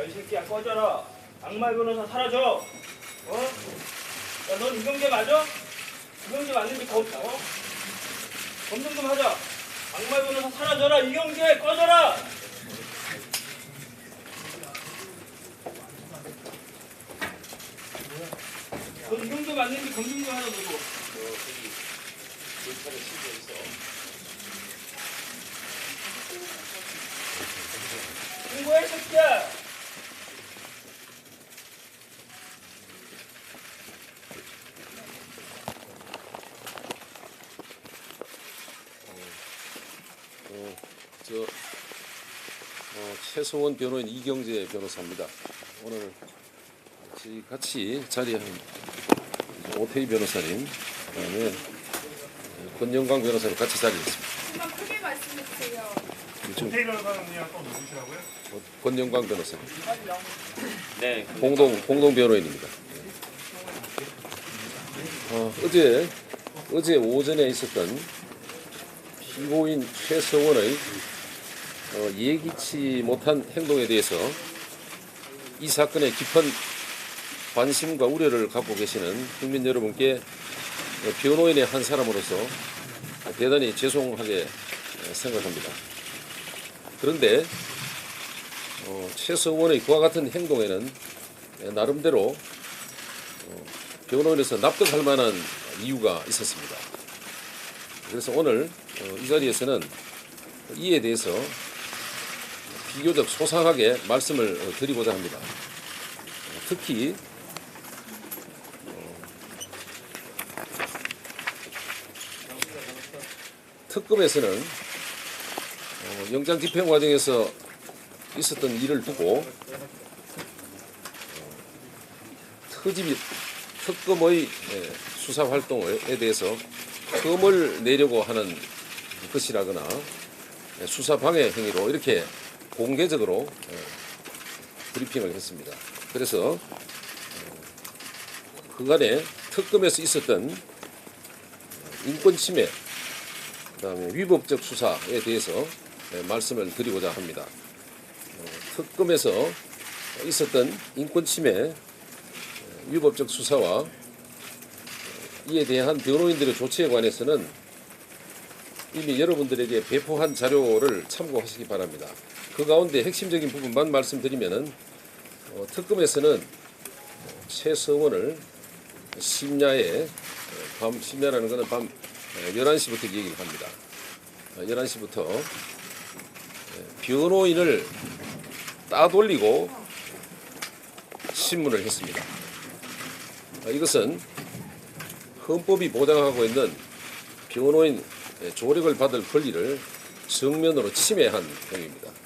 이 새끼야 꺼져라. 악마의 변호사 사라져. 어? 야, 넌 이경재 맞아? 이경재 맞는지 검증 좀 하자. 악마의 변호사 사라져라. 이경재 꺼져라. 넌 이경재 맞는지 검증 좀 하자. 너도. 저기 경찰에 신고해서 신고해 새끼야. 최소원 변호인 이경재 변호사입니다. 오늘 같이 자리한 오태희 변호사님, 그다음에 권영광 변호사님 같이 자리했습니다. 좀만 크게 말씀해 주세요. 오태희 변호사님이랑 또 누구시라고요? 권영광 변호사님, 네. 공동 변호인입니다. 어제 오전에 있었던 피고인 최서원의 예기치 못한 행동에 대해서 이 사건에 깊은 관심과 우려를 갖고 계시는 국민 여러분께 변호인의 한 사람으로서 대단히 죄송하게 생각합니다. 그런데 최서원의 그와 같은 행동에는 나름대로 변호인에서 납득할 만한 이유가 있었습니다. 그래서 오늘 이 자리에서는 이에 대해서 비교적 소상하게 말씀을 드리고자 합니다. 특히 특검에서는 영장 집행 과정에서 있었던 일을 두고 특검의 수사 활동에 대해서 흠을 내려고 하는 것이라거나 수사 방해 행위로 이렇게 공개적으로 브리핑을 했습니다. 그래서 그간에 특검에서 있었던 인권 침해, 그다음에 위법적 수사에 대해서 말씀을 드리고자 합니다. 특검에서 있었던 인권 침해, 위법적 수사와 이에 대한 변호인들의 조치에 관해서는 이미 여러분들에게 배포한 자료를 참고하시기 바랍니다. 그 가운데 핵심적인 부분만 말씀드리면은 특검에서는 최서원을 심야에 심야라는 것은 밤 11시부터 얘기를 합니다. 11시부터 변호인을 따돌리고 신문을 했습니다. 이것은 헌법이 보장하고 있는 변호인 조력을 받을 권리를 정면으로 침해한 행위입니다.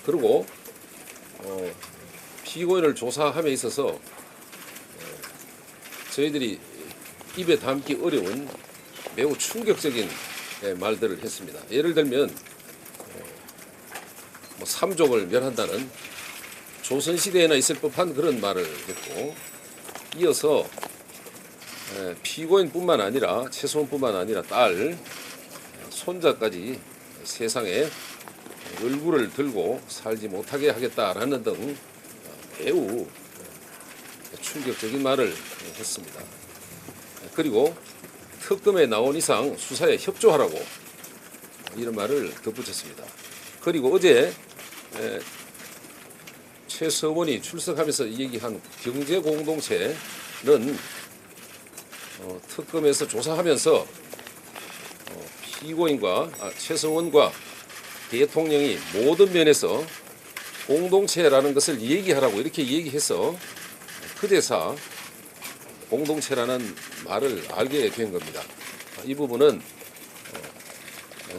그리고 피고인을 조사함에 있어서 저희들이 입에 담기 어려운 매우 충격적인 말들을 했습니다. 예를 들면 삼족을 멸한다는 조선시대에나 있을 법한 그런 말을 했고, 이어서 피고인뿐만 아니라 최소원뿐만 아니라 딸, 손자까지 세상에 얼굴을 들고 살지 못하게 하겠다라는 등 매우 충격적인 말을 했습니다. 그리고 특검에 나온 이상 수사에 협조하라고 이런 말을 덧붙였습니다. 그리고 어제 최서원이 출석하면서 얘기한 경제공동체는 특검에서 조사하면서 최서원과 대통령이 모든 면에서 공동체라는 것을 얘기하라고 이렇게 얘기해서 그제서 공동체라는 말을 알게 된 겁니다. 이 부분은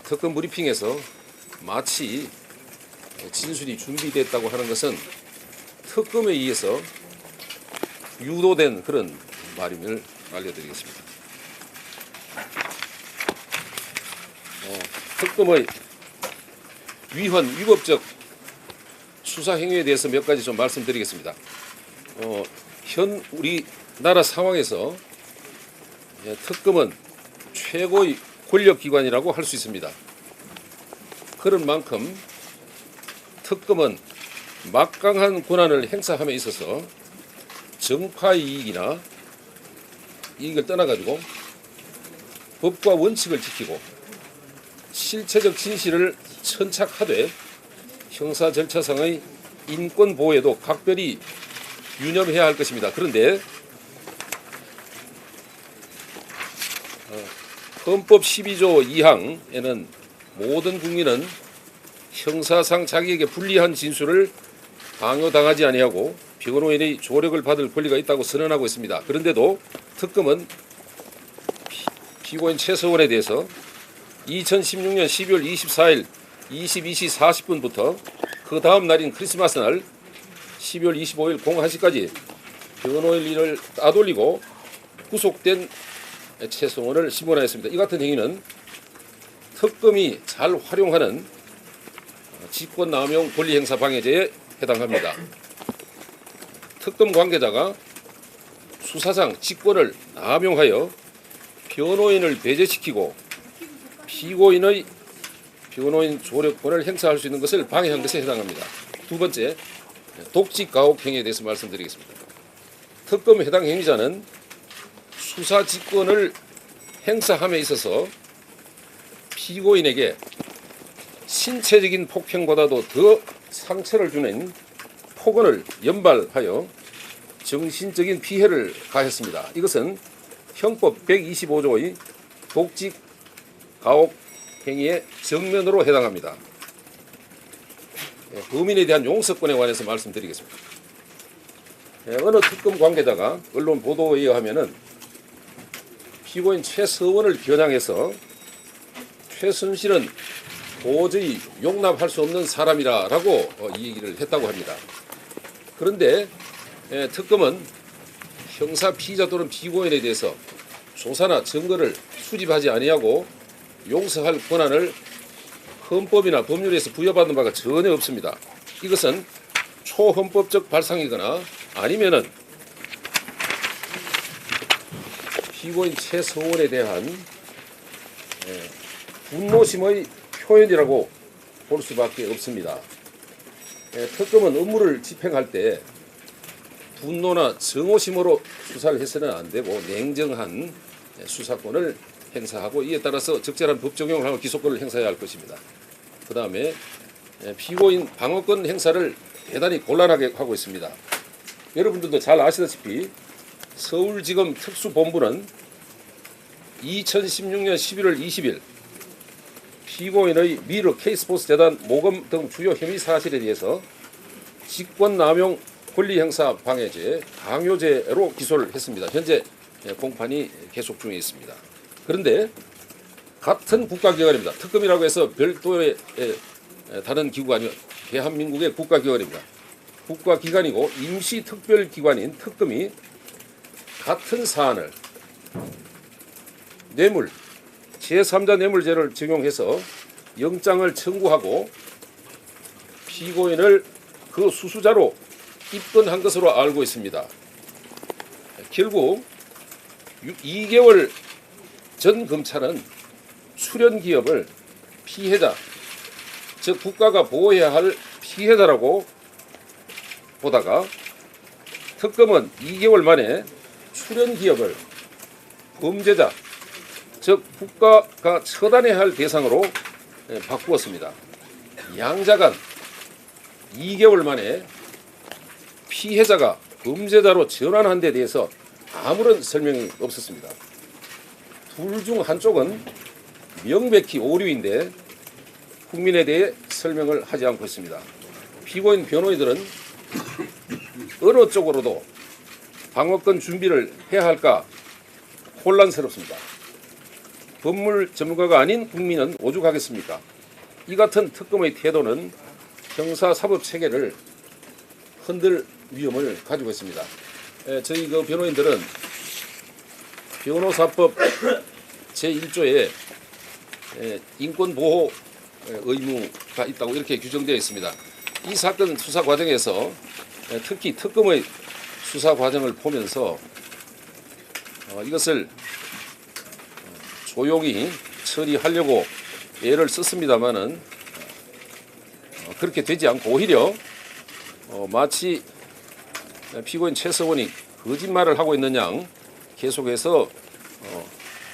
특검 브리핑에서 마치 진술이 준비됐다고 하는 것은 특검에 의해서 유도된 그런 말임을 알려드리겠습니다. 특검의 위법적 수사 행위에 대해서 몇 가지 좀 말씀드리겠습니다. 현 우리나라 상황에서 특검은 최고의 권력기관이라고 할 수 있습니다. 그런 만큼 특검은 막강한 권한을 행사함에 있어서 정파 이익이나 이익을 떠나가지고 법과 원칙을 지키고 실체적 진실을 천착하되 형사 절차상의 인권 보호에도 각별히 유념해야 할 것입니다. 그런데 헌법 12조 2항에는 모든 국민은 형사상 자기에게 불리한 진술을 강요당하지 아니하고 변호인의 조력을 받을 권리가 있다고 선언하고 있습니다. 그런데도 특검은 피고인 최서원에 대해서 2016년 12월 24일 22시 40분부터 그 다음 날인 크리스마스 날 12월 25일 01시까지 변호인 일을 따돌리고 구속된 최서원을 신문하였습니다. 이 같은 행위는 특검이 잘 활용하는 직권남용 권리행사 방해죄에 해당합니다. 특검 관계자가 수사상 직권을 남용하여 변호인을 배제시키고 피고인의 변호인 조력권을 행사할 수 있는 것을 방해한 것에 해당합니다. 두 번째, 독직 가혹 행위에 대해서 말씀드리겠습니다. 특검 해당 행위자는 수사 직권을 행사함에 있어서 피고인에게 신체적인 폭행보다도 더 상처를 주는 폭언을 연발하여 정신적인 피해를 가했습니다. 이것은 형법 125조의 독직 가혹 행위의 정면으로 해당합니다. 범인에 대한 용서권에 관해서 말씀드리겠습니다. 어느 특검 관계자가 언론 보도에 의하면은 피고인 최서원을 겨냥해서 최순실은 도저히 용납할 수 없는 사람이라고 이 얘기를 했다고 합니다. 그런데 특검은 형사 피의자 또는 피고인에 대해서 조사나 증거를 수집하지 아니하고 용서할 권한을 헌법이나 법률에서 부여받은 바가 전혀 없습니다. 이것은 초헌법적 발상이거나 아니면은 피고인 최서원에 대한 분노심의 표현이라고 볼 수밖에 없습니다. 특검은 업무를 집행할 때 분노나 증오심으로 수사를 해서는 안 되고 냉정한 수사권을 행사하고 이에 따라서 적절한 법 적용을 하고 기소권을 행사해야 할 것입니다. 그 다음에 피고인 방어권 행사를 대단히 곤란하게 하고 있습니다. 여러분들도 잘 아시다시피 서울지검 특수본부는 2016년 11월 20일 피고인의 미르 K스포츠 재단 모금 등 주요 혐의 사실에 대해서 직권남용 권리행사 방해죄, 강요죄로 기소를 했습니다. 현재 공판이 계속 중에 있습니다. 그런데 같은 국가기관입니다. 특검이라고 해서 별도의 다른 기구가 아니고 대한민국의 국가기관입니다. 국가기관이고 임시특별기관인 특검이 같은 사안을 뇌물, 제3자 뇌물죄를 적용해서 영장을 청구하고 피고인을 그 수수자로 입건한 것으로 알고 있습니다. 결국 2개월 전 검찰은 출연기업을 피해자, 즉 국가가 보호해야 할 피해자라고 보다가 특검은 2개월 만에 출연기업을 범죄자, 즉 국가가 처단해야 할 대상으로 바꾸었습니다. 양자간 2개월 만에 피해자가 범죄자로 전환한 데 대해서 아무런 설명이 없었습니다. 둘 중 한쪽은 명백히 오류인데 국민에 대해 설명을 하지 않고 있습니다. 피고인 변호인들은 어느 쪽으로도 방어권 준비를 해야 할까 혼란스럽습니다. 법물 전문가가 아닌 국민은 오죽하겠습니까? 이 같은 특검의 태도는 형사사법 체계를 흔들 위험을 가지고 있습니다. 저희 그 변호인들은 변호사법 제1조에 인권보호 의무가 있다고 이렇게 규정되어 있습니다. 이 사건 수사 과정에서 특히 특검의 수사 과정을 보면서 이것을 조용히 처리하려고 애를 썼습니다마는 그렇게 되지 않고 오히려 마치 피고인 최서원이 거짓말을 하고 있는 양 계속해서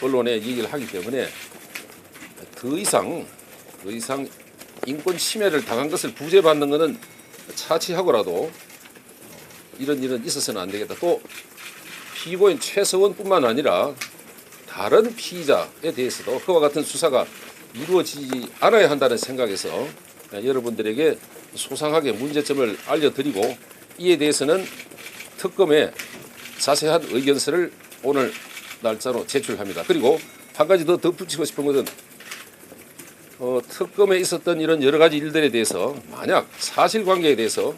언론에 얘기를 하기 때문에 더 이상 인권 침해를 당한 것을 부재받는 것은 차치하고라도 이런 일은 있어서는 안 되겠다. 또 피고인 최서원뿐만 아니라 다른 피의자에 대해서도 그와 같은 수사가 이루어지지 않아야 한다는 생각에서 여러분들에게 소상하게 문제점을 알려드리고 이에 대해서는 특검에 자세한 의견서를 오늘 날짜로 제출합니다. 그리고 한 가지 더 덧붙이고 싶은 것은 특검에 있었던 이런 여러 가지 일들에 대해서 만약 사실관계에 대해서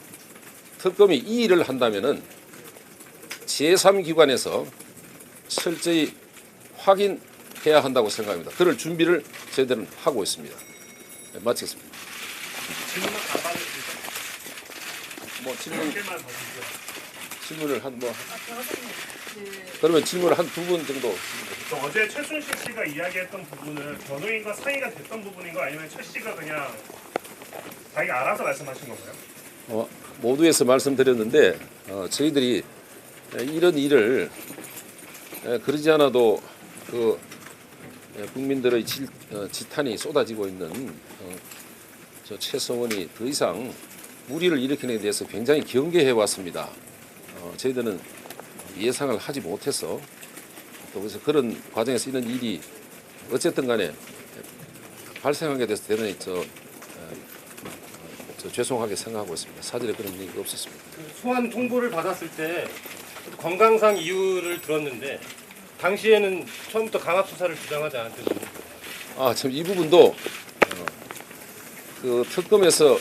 특검이 이 일을 한다면은 제3기관에서 철저히 확인해야 한다고 생각합니다. 그럴 준비를 저희들은 하고 있습니다. 네, 마치겠습니다. 질문 안 받으시죠? 뭐 질문 몇 개만 더 주세요. 질문을 한 뭐 그 그러면 질문을 한 두 분 정도. 어제 최순실 씨가 이야기했던 부분은 변호인과 상의가 됐던 부분인가 아니면 최 씨가 그냥 자기가 알아서 말씀하신 건가요? 모두에서 말씀드렸는데 저희들이 이런 일을 그러지 않아도 그 국민들의 지탄이 쏟아지고 있는 저 최성원이 더 이상 무리를 일으키는 데 대해서 굉장히 경계해 왔습니다. 저희들은 예상을 하지 못해서 또 그래서 그런 과정에서 이런 일이 어쨌든 간에 발생하게 돼서 대단히 저 죄송하게 생각하고 있습니다. 사전에 그런 얘기가 없었습니다. 소환 통보를 받았을 때 건강상 이유를 들었는데 당시에는 처음부터 강압 수사를 주장하지 않았거든요. 참 이 부분도 그 특검에서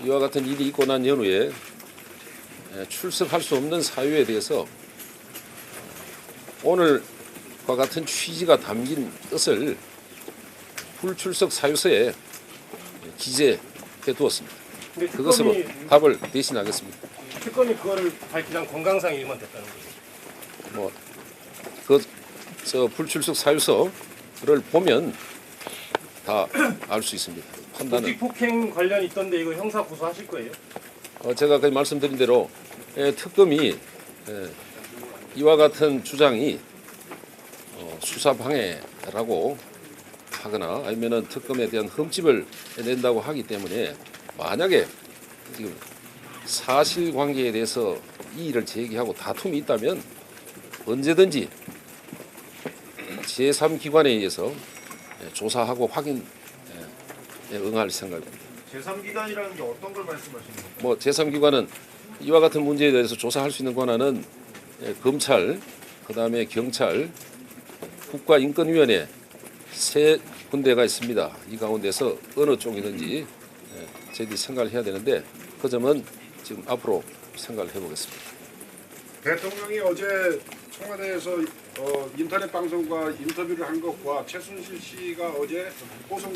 이와 같은 일이 있고 난 연후에 출석할 수 없는 사유에 대해서 오늘과 같은 취지가 담긴 뜻을 불출석 사유서에 기재해 두었습니다. 근데 그것으로 답을 대신하겠습니다. 특검이 그거를 밝히장 건강상 이유만 됐다는 거죠. 저 불출석 사유서를 보면 다 알 수 있습니다. 판단은 폭행 관련 있던데 이거 형사 고소하실 거예요? 제가 아까 말씀드린 대로 특검이 이와 같은 주장이 수사 방해라고 하거나 아니면은 특검에 대한 흠집을 낸다고 하기 때문에 만약에 지금 사실관계에 대해서 이의를 제기하고 다툼이 있다면 언제든지 제3기관에 의해서 조사하고 확인에 응할 생각입니다. 제3기관이라는 게 어떤 걸 말씀하시는 거예요? 뭐 제3기관은 이와 같은 문제에 대해서 조사할 수 있는 권한은 검찰, 그다음에 경찰, 국가인권위원회 세 군데가 있습니다. 이 가운데서 어느 쪽이든지 저희들이 생각을 해야 되는데 그 점은 지금 앞으로 생각을 해보겠습니다. 대통령이 어제 청와대에서 인터넷 방송과 인터뷰를 한 것과 최순실 씨가 어제 호송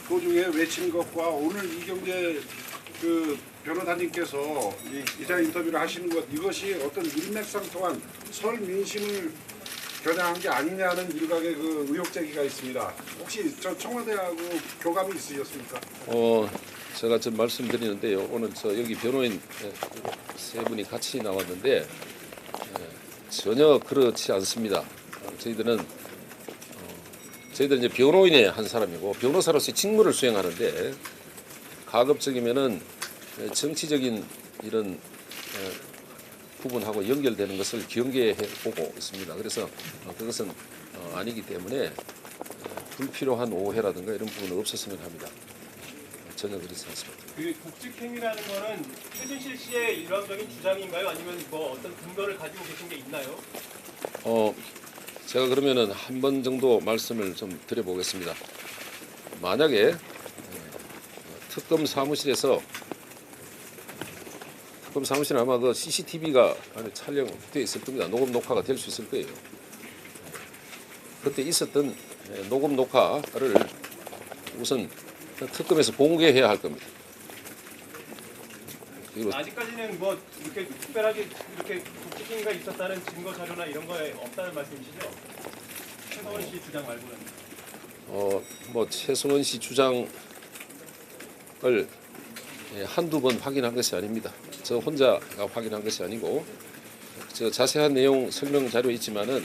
도중에 외친 것과 오늘 이경재 그 변호사님께서 기자 인터뷰를 하시는 것 이것이 어떤 일맥상통한 설 민심을 겨냥한 게 아니냐는 일각의 그 의혹 제기가 있습니다. 혹시 저 청와대하고 교감이 있으셨습니까? 제가 좀 말씀드리는데요. 오늘 여기 변호인 세 분이 같이 나왔는데 전혀 그렇지 않습니다. 저희들은 이제 변호인의 한 사람이고 변호사로서의 직무를 수행하는데 가급적이면은 정치적인 이런 부분하고 연결되는 것을 경계해 보고 있습니다. 그래서 그것은 아니기 때문에 불필요한 오해라든가 이런 부분은 없었으면 합니다. 전혀 그렇지 않습니다. 그 복직행위라는 거는 최순실 씨의 일방적인 주장인가요? 아니면 뭐 어떤 근거를 가지고 계신 게 있나요? 제가 그러면은 한 번 정도 말씀을 좀 드려보겠습니다. 만약에 특검 사무실은 아마 그 CCTV가 안에 촬영돼 있을 겁니다. 녹음 녹화가 될 수 있을 거예요. 그때 있었던 녹음 녹화를 우선 특검에서 공개해야 할 겁니다. 그리고 아직까지는 뭐 이렇게 특별하게 이렇게 복직행위가 있었다는 증거 자료나 이런 거에 없다는 말씀이시죠? 최서원 씨 주장 말고는. 뭐 최승원 씨 주장을 한두 번 확인한 것이 아닙니다. 저 혼자가 확인한 것이 아니고 저 자세한 내용 설명 자료 있지만은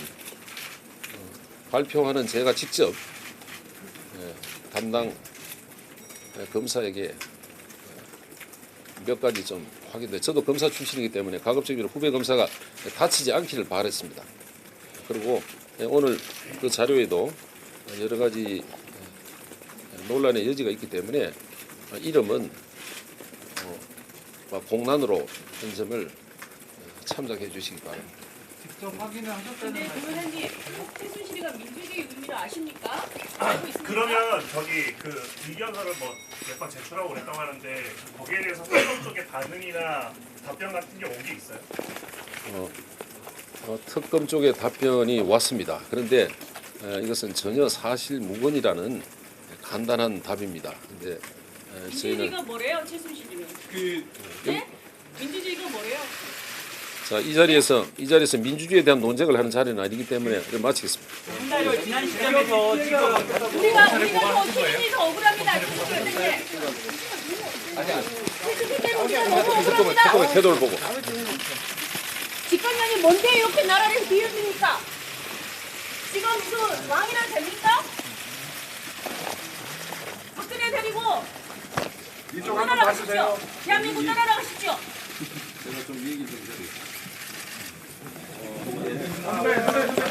발표하는 제가 직접 담당 검사에게 몇 가지 좀 확인돼. 저도 검사 출신이기 때문에 가급적이면 후배 검사가 다치지 않기를 바랬습니다. 그리고 오늘 그 자료에도 여러 가지 논란의 여지가 있기 때문에 이름은 공란으로 한 점을 참작해 주시기 바랍니다. 근데 변호사님, 최순실이가 민주주의 의미를 아십니까? 알고 있습니까? 그러면 저기 그 의견서를 뭐 몇 번 제출하고 그랬다고 하는데 거기에 대해서 특검 쪽의 반응이나 답변 같은 게 온 게 있어요? 특검 쪽의 답변이 왔습니다. 그런데 이것은 전혀 사실 무근이라는 간단한 답입니다. 근데 저희는 민주주의가 뭐래요, 최순실이는? 네? 민주주의가 뭐래요? 자, 이 자리에서 민주주의에 대한 논쟁을 하는 자리는 아니기 때문에 마치겠습니다. 지난 시점에서 지금 우리가 더 최순실이 더 억울합니다, 최순실 때문에. 최순실 때문에 우리가 너무 억울합니다. 특검의 태도를 보고 집권년이 뭔데 이렇게 나라를 비웃습니까? 지금 무슨 왕이나 됩니까? 박근혜 데리고 이쪽 한번 나라 봐주세요. 가십시오. 대한민국 나라라 가십시오. 제가 좀 얘기 좀 드리겠습니다.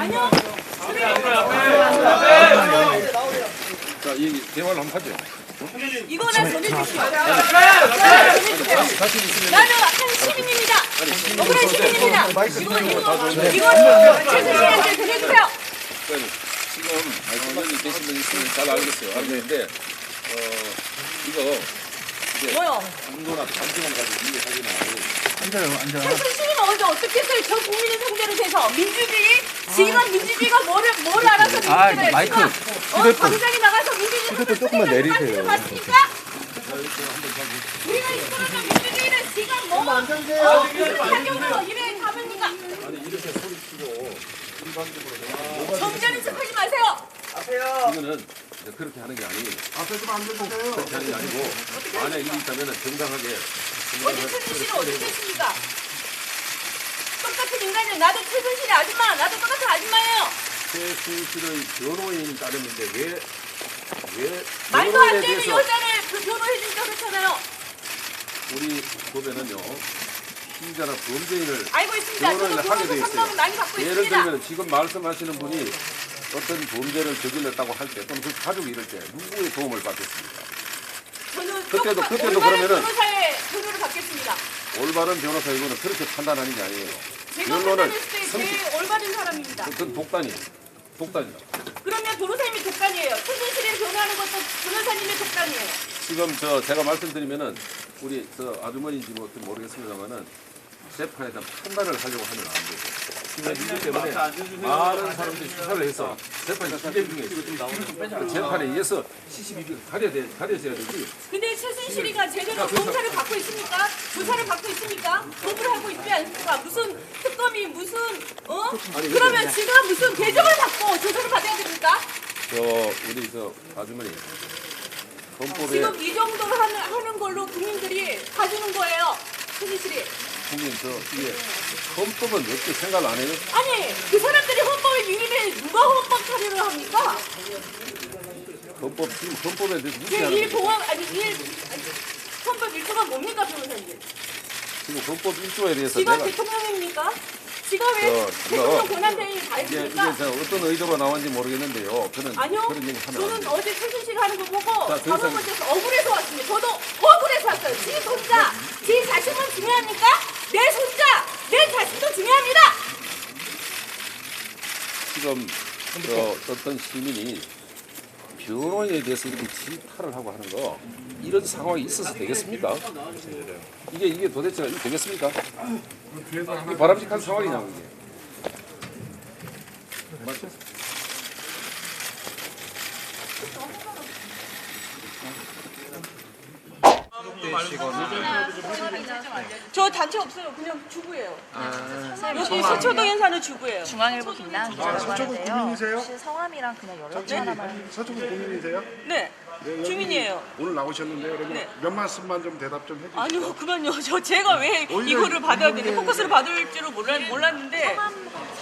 아니요. 자, 얘기 대화를 한번 하죠. 이거나 전해주시오. 나는 한 시민입니다. 억울한 시민입니다. 이거 최순실한테 전해주세요. 지금 말씀하신 계신 분 있으면 잘 알겠어요. 알겠는데 이거 이제 뭐요? 분노나 감정을 가지고 이해하기는 아니고 최순실이 먼저 어떻게 했어요? 저 국민을 상대로 돼서 민주주의? 지금 민주주의가 뭘 알아서 민주주의를 마이크, 광장에 나가서 민주주의 조금만 내리세요. 맞습니까? 우리가 이끌어서 민주주의를 지금 뭐 사경으로 이래 가봅니까? 아니 이렇게 소리치고 일방적으로 정전인 척하지 마세요. 이거는 그렇게 하는 게 아니에요. 앞에 좀 앉아주세요. 그렇게 하는 게 아니고 만약 일이 있다면 정당하게 어제 최순실은 어떻게 했습니까? 똑같은 인간이에요. 나도 최순실의 아줌마, 나도 똑같은 아줌마예요. 최순실의 변호인이 따르는데 왜 말도 안 변호인에 되는 대해서 여자를 그 변호해 준다고 그랬잖아요. 우리 법에는요 피의자나 범죄인을 알고 있습니다. 저도 변호인을 하게 돼 변호사 있어요. 상담을 많이 받고 예를 있습니다. 들면 지금 말씀하시는 분이 어떤 범죄를 저질렀다고 할 때 또는 그 가족이 이럴 때 누구의 도움을 받겠습니까? 저는 그때도 올바른 그러면은 변호사의 변호를 받겠습니다. 올바른 변호사 이거는 그렇게 판단하는 게 아니에요. 제가 변론은 판단했을 때 제일 올바른 사람입니다. 그건 독단이다. 그러면 변호사님이 독단이에요. 최순실을 변호하는 것도 변호사님의 독단이에요. 지금 제가 말씀드리면은 우리 아주머니인지 뭐든 모르겠습니다만은 재판에 대한 판단을 하려고 하면 안 되고 지금 이기 때문에 많은 사람들이 수사를 해서 재판이 진행 중에 있어요. 그 재판에 의해서 시시비비 가려져야 되지. 근데 최순실이가 제대로 검사를 받고 있습니까? 조사를 받고 있습니까? 거부를 하고 있지 않습니까? 무슨 특검이 무슨 그러면 지금 무슨 개정을 받고 조사를 받아야 됩니까? 우리 아주머니 헌법에 지금 이 정도로 하는 걸로 국민들이 봐주는 거예요. 최순실이. 국민 이게 헌법은 어떻게 생각 안 해요? 아니 그 사람들이 헌법에 위임해 누가 헌법 처리를 합니까? 헌법에 대해서 그 무시하는 거죠. 헌법 1조가 뭡니까 변호사님? 지금 헌법 1조에 대해서 지가 내가 대통령입니까? 지가 왜 대통령 권한대행이 다 이게 했습니까? 어떤 의도로 나왔는지 모르겠는데요. 아니요. 그런 얘기 하면 안 저는 돼요. 어제 최순실 하는 거 보고 자, 더 이상- 방송국에서 억울해서 왔습니다. 저도 억울해서 왔어요. 지 손자, 지 자식은 중요합니까? 내 손자, 내 자식도 중요합니다. 지금 어떤 시민이 변호인에 대해서 이렇게 질타를 하고 하는 거 이런 상황이 있어서 되겠습니까? 이게 도대체 되겠습니까? 이게 바람직한 상황이냐고 이게. 맞죠? 저 단체 없어요. 그냥 주부예요. 여기 서초동에 사는 주부예요. 중앙일보 김나은 기자라고 서초구 하는데요. 국민이세요? 혹시 성함이랑 그냥 연락처 하나만. 서초구 국민이세요? 네. 네, 여기 주민이에요. 오늘 나오셨는데요. 그러면 네. 몇 말씀만 좀 대답 좀 해주시죠. 아니요, 그만요. 제가 왜 오히려 이거를 받아야 되는 이게- 포커스를 받을 줄을 몰랐는데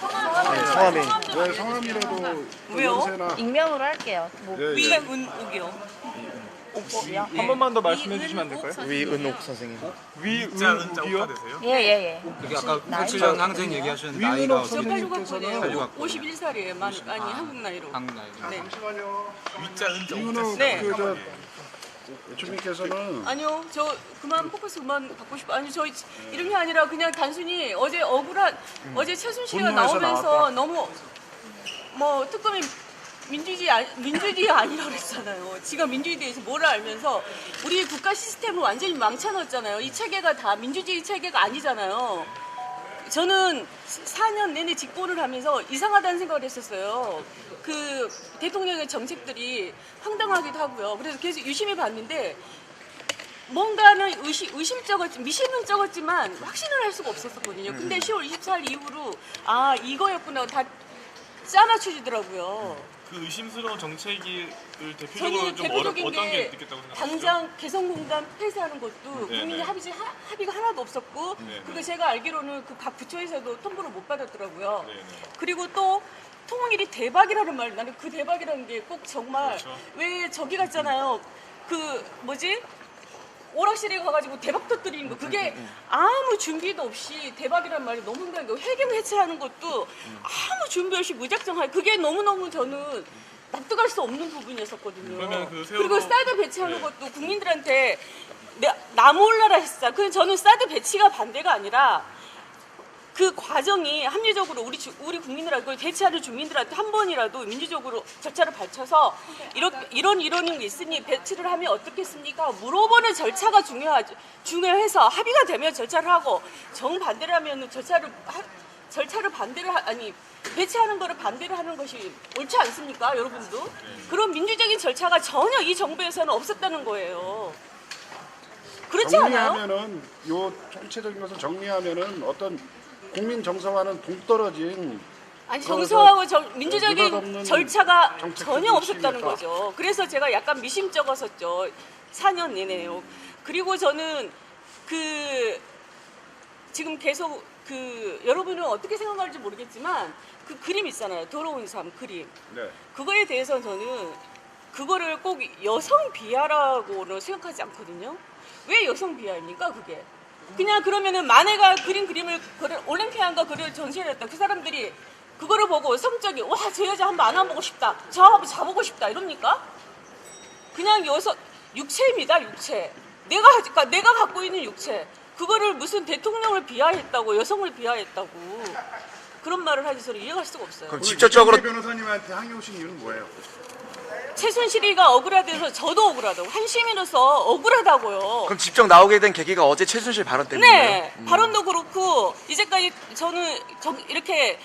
성함이 네, 성함이라도 왜요? 연세나 익명으로 할게요. 뭐 예, 예. 위은옥이요. 옥이요? 한 번만 더 말씀해 주시면 안 될까요? 위은옥 선생님. 위은욱이요? 예예예. 여기 아까 고추장 항생 얘기하셨는데 나이가 위은옥 어떻게 선생님께서는 51살이에요. 아니 한국 나이로. 한국 나이가? 네. 이은옥 네. 그저 주민께서는 아니요, 저 포커스 그만 받고 싶어. 아니 저 이런 게 아니라 그냥 단순히 어제 억울한 어제 최순실이가 분노해서 나오면서 나왔다. 너무 뭐 특검이 민주주의 아니라고 그랬잖아요. 지가 민주주의에 대해서 뭘 알면서 우리 국가 시스템을 완전히 망쳐놨잖아요. 이 체계가 다 민주주의 체계가 아니잖아요. 저는 4년 내내 집권을 하면서 이상하다는 생각을 했었어요. 그 대통령의 정책들이 황당하기도 하고요. 그래서 계속 유심히 봤는데 뭔가는 미심은 적었지만 확신을 할 수가 없었거든요. 근데 10월 24일 이후로 아 이거였구나 다 짜맞춰지더라고요. 그 의심스러운 정책을 대표적으로 저는 좀 대표적인 어떤 게 게 느꼈다고 생각하세요? 당장 개성공단 폐쇄하는 것도 네, 국민이 네. 합의가 하나도 없었고 네, 그거 제가 알기로는 그 각 부처에서도 통보를 못 받았더라고요. 네, 네. 그리고 또 통일이 대박이라는 말, 나는 그 대박이라는 게 꼭 정말 그렇죠. 왜 저기 갔잖아요. 그 뭐지? 오락실에 가가지고 대박 터뜨리는 거 그게 아무 준비도 없이 대박이란 말이 너무 힘든 거 회경 해체하는 것도 아무 준비 없이 무작정 할 그게 너무너무 저는 납득할 수 없는 부분이었었거든요. 그러면 그 세월호- 그리고 사드 배치하는 네. 것도 국민들한테 나 몰라라 했어. 그 저는 사드 배치가 반대가 아니라 그 과정이 합리적으로 우리 국민들하고 대체하는 주민들한테 한 번이라도 민주적으로 절차를 밟쳐서 이런 게 있으니 배치를 하면 어떻겠습니까? 물어보는 절차가 중요해서 합의가 되면 절차를 하고 정반대를 하면 절차를 배치하는 거를 반대를 하는 것이 옳지 않습니까, 여러분도? 그런 민주적인 절차가 전혀 이 정부에서는 없었다는 거예요. 그렇지 않아요? 정리하면은 요 총체적인 것을 정리하면은 어떤 국민 정서와는 동떨어진 아니 그래서 정서하고 느닷없는 민주적인 절차가 정책들이 전혀 없었다는 있으니까. 거죠. 그래서 제가 약간 미심쩍었었죠. 4년 내내요. 그리고 저는 지금 계속 여러분은 어떻게 생각할지 모르겠지만 그 그림 있잖아요. 더러운 삶 그림. 네. 그거에 대해서 저는 그거를 꼭 여성 비하라고는 생각하지 않거든요. 왜 여성 비하입니까 그게? 그냥 그러면은 마네가 그린 그림을 올림피아인가 그걸 전시를 했다. 그 사람들이 그거를 보고 성적이 와 저 여자 한번 안아보고 싶다. 저 한번 잡아보고 싶다 이럽니까? 그냥 육체입니다. 육체. 내가 갖고 있는 육체. 그거를 무슨 대통령을 비하했다고 여성을 비하했다고 그런 말을 하지 저는 이해할 수가 없어요. 그럼 직접적으로 변호사님한테 항의 오신 이유는 뭐예요? 최순실이가 억울하대서 저도 억울하다고 한 시민으로서 억울하다고요. 그럼 직접 나오게 된 계기가 어제 최순실 발언 때문이에요? 네, 발언도 그렇고 이제까지 저는 이렇게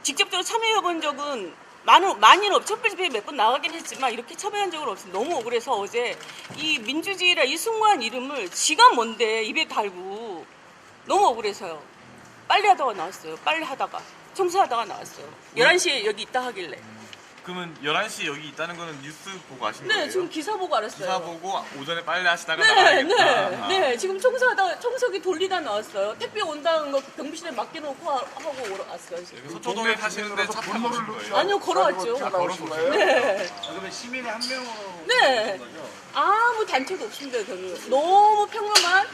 직접적으로 참여해본 적은 많이는 없죠. 촛불집회에 몇 번 나가긴 했지만 이렇게 참여한 적은 없어요. 너무 억울해서 어제 이 민주주의라 이 숭고한 이름을 지가 뭔데 입에 달고 너무 억울해서요. 빨리 하다가 나왔어요. 빨리 하다가 청소하다가 나왔어요. 11시에 여기 있다 하길래. 그러면 11시에 여기 있다는 거는 뉴스 보고 아신 네, 거예요? 지금 기사 보고 알았어요. 기사 보고 오전에 빨래 하시다가 네, 나가야겠다. 네. 지금 청소기 돌리다 나왔어요. 택배 온다는 거 병실에 맡겨놓고 하고 왔어요. 지금. 서초동에 사시는데 차 타고 오신 거예요? 아니요, 걸어왔죠. 나오신 거예요? 네. 그러면 시민의 한 명으로 네. 아무 단체도 없습니다, 저는. 너무 평범한,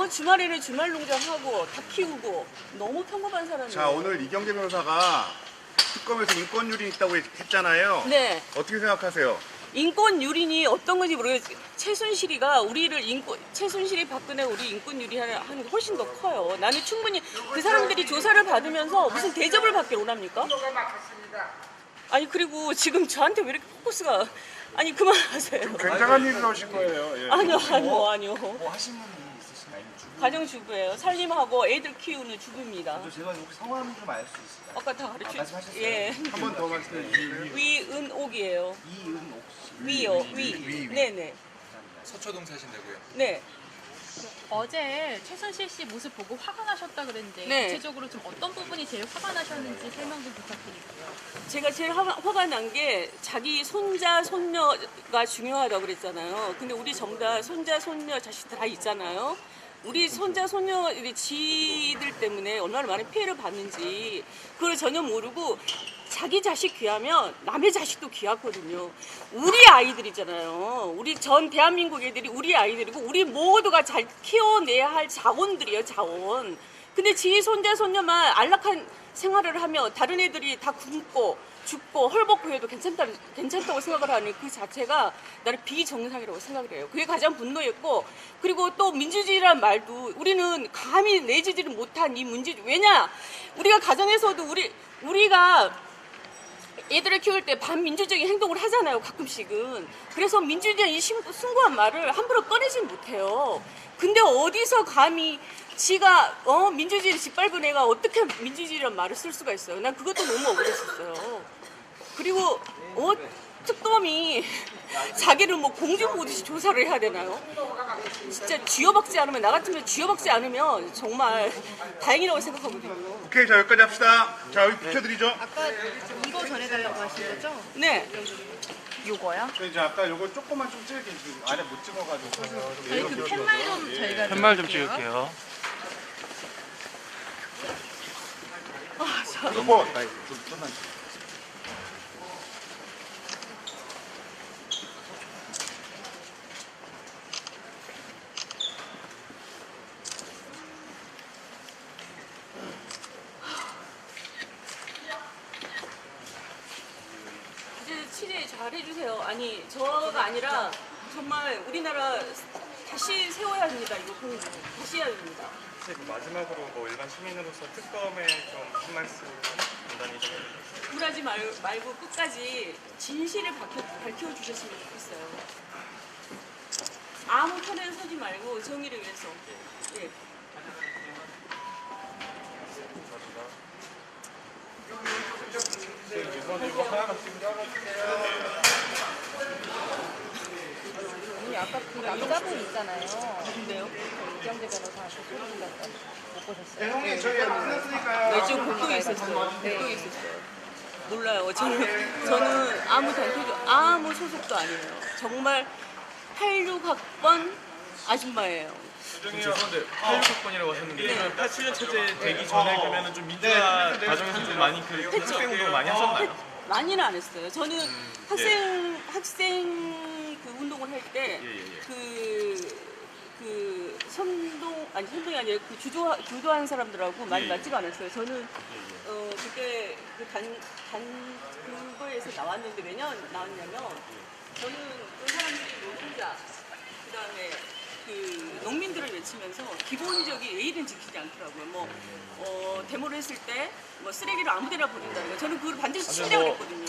주말에는 주말 농장하고, 다 키우고, 너무 평범한 사람이에요. 자, 오늘 이경재 변호사가 특검에서 인권유린 있다고 했잖아요. 네. 어떻게 생각하세요? 인권 유린이 어떤 건지 모르겠어요. 최순실이 박근혜 우리 인권 유린하는 게 훨씬 더 커요. 나는 충분히 그 사람들이 조사를 받으면서 무슨 대접을 받길 원합니까? 아니, 그리고 지금 저한테 왜 이렇게 포커스가, 아니, 그만하세요. 굉장한 일을 하신 거예요. 예. 아니요. 뭐 하신 분이 있으신가요? 가정주부예요. 살림하고 애들 키우는 주부입니다. 제가 혹시 성함 좀 알 수 있을까요? 아까 다 가르쳐. 말씀하셨어요? 예. 한 번 더 말씀해 주실래요? 위은옥이에요. 이은옥 씨. 위요. 위. 네네. 서초동 사신다고요? 네. 어제 최순실 씨 모습 보고 화가 나셨다 그랬는데 네. 구체적으로 좀 어떤 부분이 제일 화가 나셨는지 설명 좀 부탁드릴게요. 제가 제일 화가 난 게 자기 손자, 손녀가 중요하다고 그랬잖아요. 근데 우리 전부 다 손자, 손녀, 자식들 다 있잖아요. 우리 손자, 손녀, 지들 때문에 얼마나 많은 피해를 받는지 그걸 전혀 모르고 자기 자식 귀하면 남의 자식도 귀하거든요. 우리 아이들이잖아요. 우리 전 대한민국 애들이 우리 아이들이고 우리 모두가 잘 키워내야 할 자원들이에요, 자원. 근데 지 손자, 손녀만 안락한 생활을 하며 다른 애들이 다 굶고 죽고 헐벗고 해도 괜찮다고 생각을 하는 그 자체가 나는 비정상이라고 생각을 해요. 그게 가장 분노였고, 그리고 또 민주주의란 말도 우리는 감히 내지지를 못한 이 민주주의. 왜냐? 우리가 가정에서도 우리가 애들을 키울 때 반민주적인 행동을 하잖아요, 가끔씩은. 그래서 민주주의 이 숭고한 말을 함부로 꺼내진 못해요. 근데 어디서 감히 지가 민주주의를 짓밟은 애가 어떻게 민주주의란 말을 쓸 수가 있어요. 난 그것도 너무 억울했었어요. 그리고 특검이 자기를 뭐 공주 보듯이 조사를 해야 되나요? 진짜 쥐어박지 않으면, 나 같으면 쥐어박지 않으면 정말 다행이라고 생각하거든요. 오케이, 자 여기까지 합시다. 자 여기 비켜드리죠. 아까 이거 전해달라고 하신 거죠? 네. 요거요? 저 이제 아까 요거 조금만 좀 찍을게. 지금 안에 못 찍어가지고. 저희 그 팻말 좀 저희가 팻말 좀 드릴게요. 찍을게요. 요거 이제 취재 잘 해주세요. 아니, 저가 아니라 정말 우리나라 다시 세워야 합니다. 이거 공부 다시 해야 됩니다. 마지막으로 뭐 일반 시민으로서 특검에 좀 한 말씀 간단히 좀 해주세요. 굴하지 말고 끝까지 진실을 밝혀주셨으면 좋겠어요. 아무 편에 서지 말고 정의를 위해서. 예. 아니 아까 그 남자분 있잖아요. 근데요? 이정재 변호사한테 소리 질렀던 못 보셨어요? 형님 저희 끝났으니까요. 네, 지금 복도에 있었어요. 복도에 있었어요. 몰라요. 저는 아무 단체도 아무 소속도 아니에요. 정말 86학번 아줌마예요. 죄송한데 86학번이라고 하셨는데 87년 체제 되기 전에 그러면 좀 민주화 과정에서 좀 많이 그 학생 운동 많이 하셨나요? 많이는 안 했어요. 저는 학생 그 운동을 할 때 그 선동이 아니라 그 주도한 사람들하고 많이 맞지가 않았어요. 저는 그때 그거에서 나왔는데 왜 나왔냐면 저는 그 사람들이 노동자 그다음에 그 농민들을 외치면서 기본적인 예의를 지키지 않더라고요. 뭐 데모를 했을 때 뭐 쓰레기를 아무데나 버린다는 거. 저는 그걸 반드시 침대를 했거든요.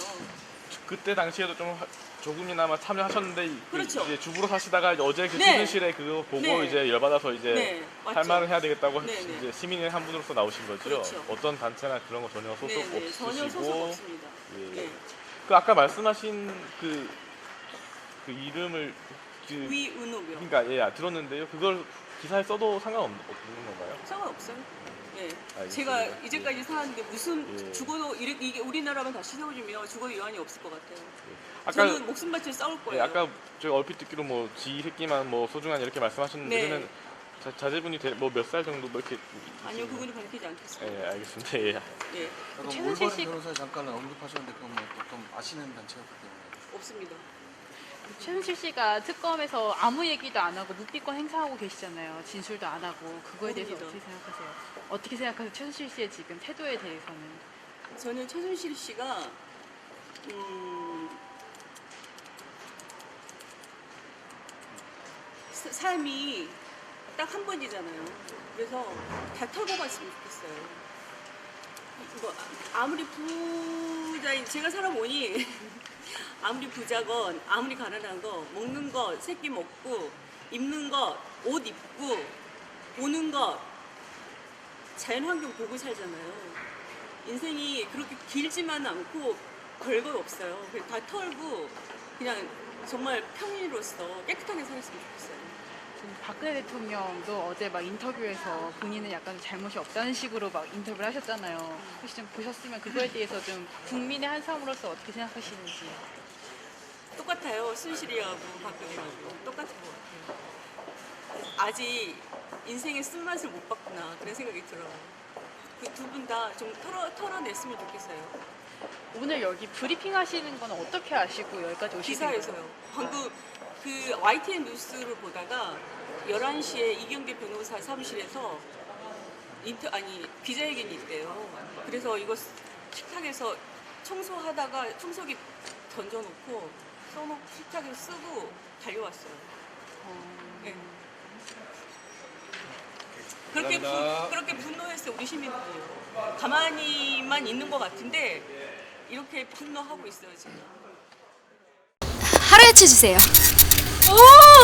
그때 당시에도 좀 조금이나마 참여하셨는데 그렇죠. 이제 주부로 사시다가 어제 그 네. 최순실의 그거 보고 네. 이제 열받아서 이제 네, 할 맞죠. 말을 해야 되겠다고 네, 네. 이제 시민의 한 분으로서 나오신 거죠. 그렇죠. 어떤 단체나 그런 거 전혀 소속 네, 전혀 소속 없으시고 없습니다. 예. 네. 그 아까 말씀하신 그 이름을 위은호요. 그러니까 예 들었는데요. 그걸 기사에 써도 상관없는 건가요? 상관없어요. 예. 알겠습니다. 제가 이제까지 살았는데 무슨 예. 죽어도 이게 우리나라만 다시 세워지면 죽어도 여한이 없을 것 같아요. 아까 저는 목숨 바쳐 싸울 거예요. 예, 아까 제가 얼핏 듣기로 뭐 지 새끼만 뭐 소중한 이렇게 말씀하셨는데 네. 그러면 자제분이 뭐 몇 살 정도 뭐 이렇게 아니요, 그분이 밝히지 않겠습니다. 예 알겠습니다. 예. 예. 최순실 씨 변호사 잠깐 언급하셨는데 그건 뭐 어떤 아시는 단체였기 때문에. 없습니다. 최순실 씨가 특검에서 아무 얘기도 안 하고 묵비권 행사하고 계시잖아요. 진술도 안 하고 그거에 대해서 모릅니다. 어떻게 생각하세요? 어떻게 생각하세요? 최순실 씨의 지금 태도에 대해서는? 저는 최순실 씨가 삶이 딱 한 번이잖아요. 그래서 다 털고 갔으면 좋겠어요. 이거 아무리 부자인 제가 살아보니 아무리 부자건 아무리 가난한 거 먹는 거 새끼 먹고 입는 거 옷 입고 보는 거 자연환경 보고 살잖아요. 인생이 그렇게 길지만 않고 별거 없어요. 그냥 다 털고 그냥 정말 평인으로서 깨끗하게 살았으면 좋겠어요. 지금 박근혜 대통령도 어제 막 인터뷰에서 본인은 약간 잘못이 없다는 식으로 막 인터뷰를 하셨잖아요. 혹시 좀 보셨으면 그거에 대해서 좀 국민의 한 사람으로서 어떻게 생각하시는지. 똑같아요. 순실이하고 박근혜하고 똑같은 것 같아요. 아직 인생의 쓴맛을 못 봤구나 그런 생각이 들어요. 그 두 분 다 좀 털어냈으면 좋겠어요. 오늘 여기 브리핑 하시는 건 어떻게 아시고 여기까지 오시는 거예요? 기사에서요. 방금 그 YTN 뉴스를 보다가 11시에 이경재 변호사 사무실에서 기자회견이 있대요. 그래서 이거 식탁에서 청소하다가 청소기 던져놓고 식탁에 쓰고 달려왔어요. 네. 그렇게 분노했어요, 우리 시민들이. 가만히만 있는 것 같은데 이렇게 분노하고 있어요, 지금. 하루야채 주세요.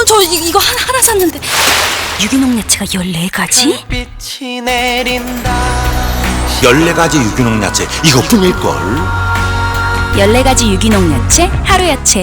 저 이거 하나 샀는데 유기농 야채가 14가지? 빛이 내린다. 14가지 유기농 야채 이것뿐일걸. 14가지 유기농 야채 하루야채.